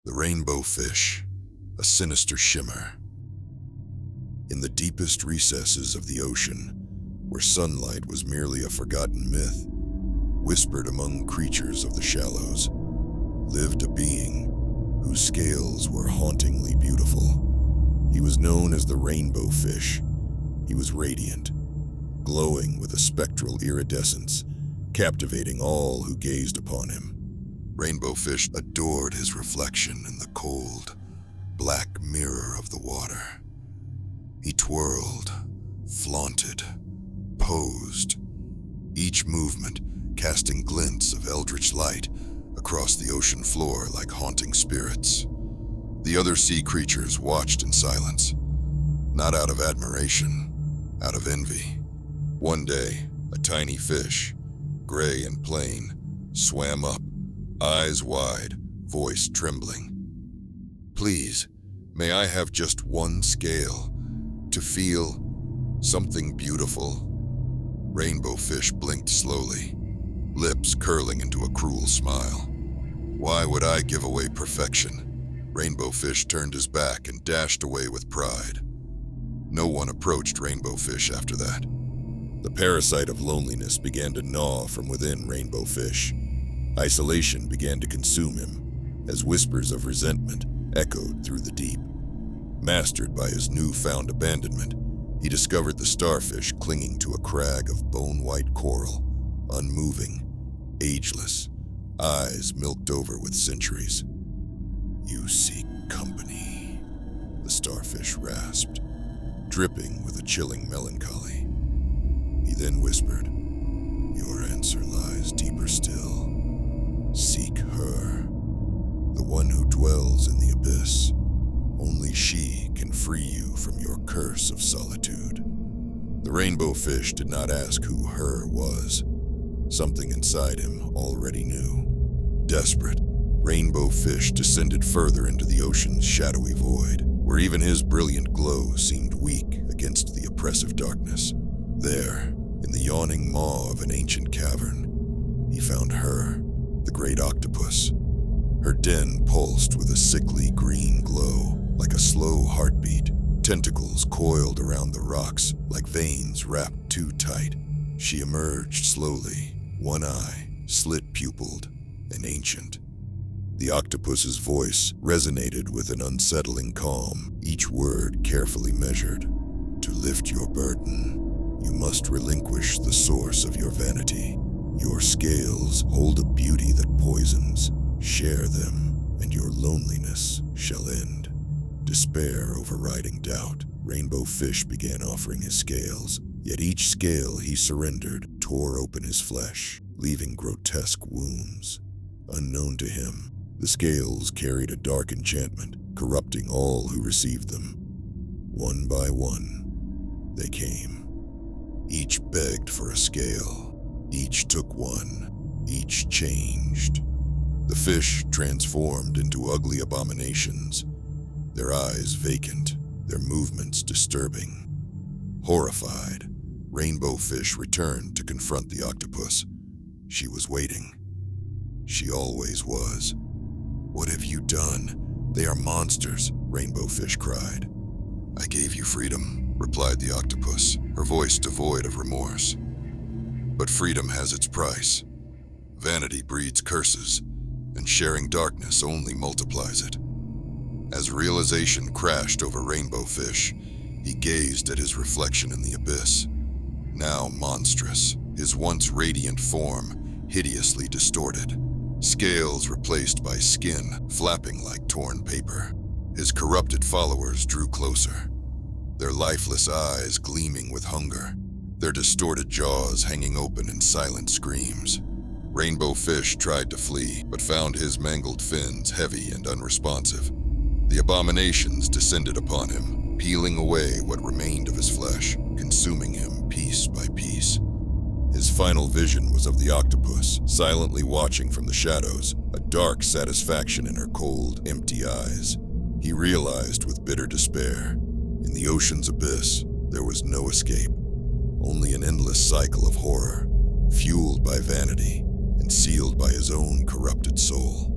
The rainbow fish, a sinister shimmer. In the deepest recesses of the ocean, where sunlight was merely a forgotten myth, whispered among creatures of the shallows, lived a being whose scales were hauntingly beautiful. He was known as the rainbow fish. He was radiant, glowing with a spectral iridescence, captivating all who gazed upon him. Rainbow fish adored his reflection in the cold, black mirror of the water. He twirled, flaunted, posed, each movement casting glints of eldritch light across the ocean floor like haunting spirits. The other sea creatures watched in silence, not out of admiration, out of envy. One day, a tiny fish, gray and plain, swam up, eyes wide, voice trembling. "Please, may I have just one scale to feel something beautiful?" Rainbow fish blinked slowly, lips curling into a cruel smile. "Why would I give away perfection?" Rainbow fish turned his back and dashed away with pride. No one approached Rainbow fish after that. The parasite of loneliness began to gnaw from within Rainbow fish. Isolation began to consume him as whispers of resentment echoed through the deep. Mastered by his newfound abandonment, he discovered the starfish clinging to a crag of bone-white coral, unmoving, ageless, eyes milked over with centuries. "You seek company," the starfish rasped, dripping with a chilling melancholy. He then whispered, "Your answer lies deeper still. Seek her, the one who dwells in the abyss. Only she can free you from your curse of solitude." The rainbow fish did not ask who her was. Something inside him already knew. Desperate, rainbow fish descended further into the ocean's shadowy void, where even his brilliant glow seemed weak against the oppressive darkness. There, in the yawning maw of an ancient cavern, he found her, the great octopus. Her den pulsed with a sickly green glow, like a slow heartbeat, tentacles coiled around the rocks like veins wrapped too tight. She emerged slowly, one eye slit-pupiled and ancient. The octopus's voice resonated with an unsettling calm, each word carefully measured. "To lift your burden, you must relinquish the source of your vanity. Your scales hold a beauty that poisons. Share them, and your loneliness shall end." Despair overriding doubt, Rainbow Fish began offering his scales, yet each scale he surrendered tore open his flesh, leaving grotesque wounds. Unknown to him, the scales carried a dark enchantment, corrupting all who received them. One by one, they came. Each begged for a scale. Each took one. Each changed. The fish transformed into ugly abominations, their eyes vacant, their movements disturbing. Horrified, Rainbow Fish returned to confront the octopus. She was waiting. She always was. "What have you done? They are monsters," Rainbow Fish cried. "I gave you freedom," replied the octopus, her voice devoid of remorse. "But freedom has its price. Vanity breeds curses, and sharing darkness only multiplies it." As realization crashed over Rainbow Fish, he gazed at his reflection in the abyss. Now monstrous, his once radiant form hideously distorted, scales replaced by skin flapping like torn paper. His corrupted followers drew closer, their lifeless eyes gleaming with hunger, their distorted jaws hanging open in silent screams. Rainbow Fish tried to flee, but found his mangled fins heavy and unresponsive. The abominations descended upon him, peeling away what remained of his flesh, consuming him piece by piece. His final vision was of the octopus, silently watching from the shadows, a dark satisfaction in her cold, empty eyes. He realized with bitter despair, in the ocean's abyss, there was no escape, only an endless cycle of horror, fueled by vanity and sealed by his own corrupted soul.